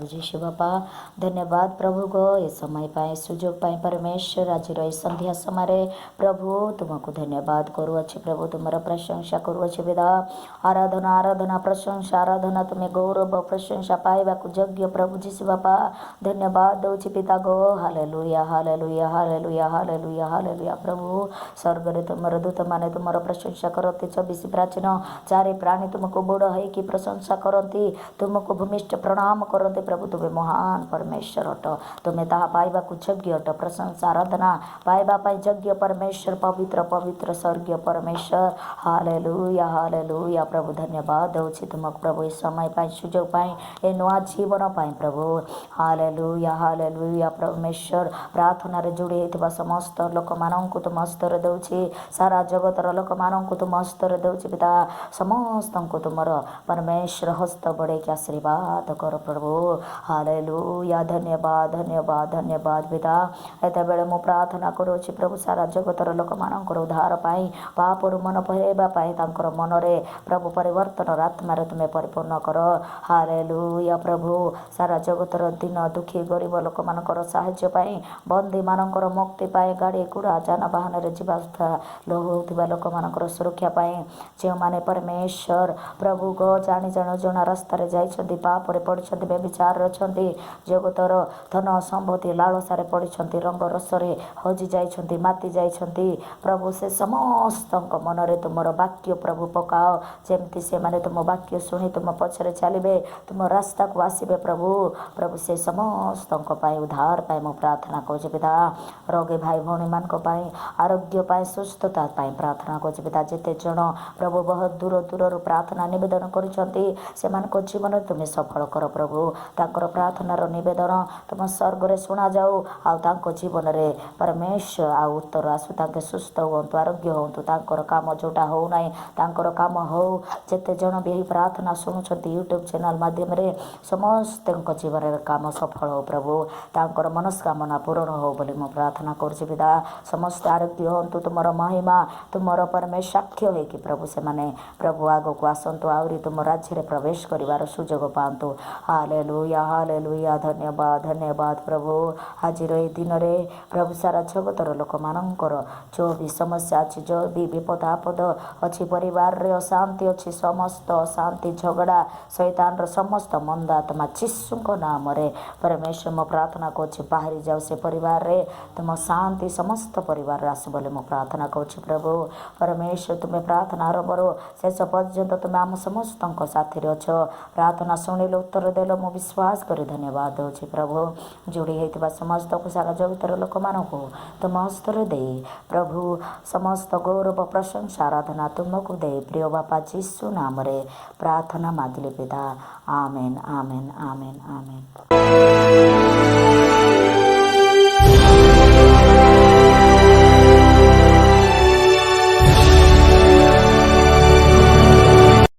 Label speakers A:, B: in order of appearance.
A: प्रभु जीशु बापा धन्यवाद प्रभु गो ये समय पाए सुजोग पाए परमेश्वर आज रही संध्या समय प्रभु तुमको धन्यवाद करुअछि प्रभु तुमर प्रशंसा करुअछि पिता आराधना आराधना प्रशंसा आराधना तुम्हें गौरव प्रशंसा पाइबा योग्य प्रभु जीशु बापा धन्यवाद दौछि पिता गो hallelujah hallelujah hallelujah hallelujah hallelujah प्रभु स्वर्ग रे तुमर दूत माने तुमर प्रशंसा करते 24 प्राचीन चारे प्राणी तुमको बड़ है कि प्रशंसा करती तुमको भूमिष्ठ प्रणाम करते प्रभु तुम्हें महान परमेश्वर अट तुम्हें ताहा पाइबा योग्य अट प्रशंसा आराधना पाइबा योग्य परमेश्वर पवित्र पवित्र स्वर्गीय परमेश्वर हालेलुया प्रभु धन्यवाद दौछि तुमको प्रभु इस समय पाई सुजोग पाई ए नुआ जीवन पाई प्रभु हालेलुया परमेश्वर प्रार्थना रे जोड़ी होइतिबा समस्त लोक माननकु तुम हस्तर दौछि सारा जगतर लोक माननकु तुम हस्तर दौछि पिता समस्तंको तुमर परमेश्वर हस्त बड़े के आशीर्वाद कर प्रभु हालेलुया धन्यवाद धन्यवाद धन्यवाद पिता एते बेले मु प्रार्थना करूछि प्रभु सारा जगतर लोक माननकर उद्धार पाई पापरु मन पहेबा पाई तांकर मनरे प्रभु परिवर्तन आत्मा रे तुमे परिपूर्ण कर हालेलुया प्रभु सारा जगतर दिन दुखी गरीब लोक मानकर साहाय्य पाई बंदी मानकर मुक्ति पाए गाड़ी गुड़ा जानवाहन रे जीवास्था होउथिबा लोक मानकर सुरक्षा पाए जे माने परमेश्वर प्रभु गो जानी जान जना रास्ता रे जाइछन्ति पाप रे पड़िछन्ति व्यभिचार रछन्ति जगतर धन संपत्ति लालसा रे पड़िछन्ति रंग रस रे हजि जाइछन्ति माति जाइछन्ति प्रभु से समस्तक मन रे तुमर वाक्य प्रभु पकाओ जेमति से माने तुम वाक्य सुनी तुम पछरे चलिबे तुम रास्ता को आसीबे प्रभु प्रभु से समस्तक पाए उद्धार पाए मो प्रार्थना करूछि पिता रोगी भाई भौणी मान को पाए आरोग्य पाए सुस्थता पाए प्रार्थना करूछि पिता जेते जण प्रभु बहुत दूर दूर प्रार्थना निवेदन करुछन्ति सेमानको जीवन तुमे सफल कर प्रभु तांकर प्रार्थनार निवेदन तुम स्वर्ग रे सुना जाऊ आ तांको जीवन रे परमेश्वर आ उत्तर आसु तांके सुस्थ होंतु आरोग्य होंतु तांकर काम जोटा हो नाही तांकर काम हो जेते जण भी प्रार्थना सुनुछन्ति यूट्यूब चैनल माध्यम रे समस्तଙ୍କ जीवन रे काम सफल हो प्रभु तांकर मनस्कामना पूर्ण हो बोली मो प्रार्थना करूछि पिता समस्त आरोग्य होंतु तुमर महिमा तुमर परमेश्वर साक्ष्य है कि प्रभु से माने प्रभु आगो को आसंतु आउरी तुम राज्य रे प्रवेश करिवार सुजोग पांतु हालेलुया धन्यवाद धन्यवाद प्रभु आज रे दिन रे प्रभु सारा जगतर लोक मानकर जो भी समस्या अछि जो भी विपद आपद अछि परिवार रे अशांति अछि समस्त अशांति झगड़ा शैतान रो समस्त मंदात्मा यीशुको नाम रे परमेश्वर मो प्रार्थना करूछि बाहरी जाऊ से परिवार रे तुम शांति समस्त परिवार आसु बोले मो प्रार्थना करूछि प्रभु परमेश्वर तुम्हें प्रार्थना आरंभरू शेष पर्यंत तुम्हें आम समस्त साथी अछ प्रार्थना शुणिले उत्तर देल मु विश्वास करी धन्यवाद दौछि प्रभु जोड़ी होइतिबा समस्त को सारा जगतर लोक मानकु तुम हस्तर दे प्रभु समस्त गौरव प्रशंसा आराधना तुमको दे प्रिय बापा यीशु नाम रे प्रार्थना मागिले पिता आमेन आमेन आमेन आमेन।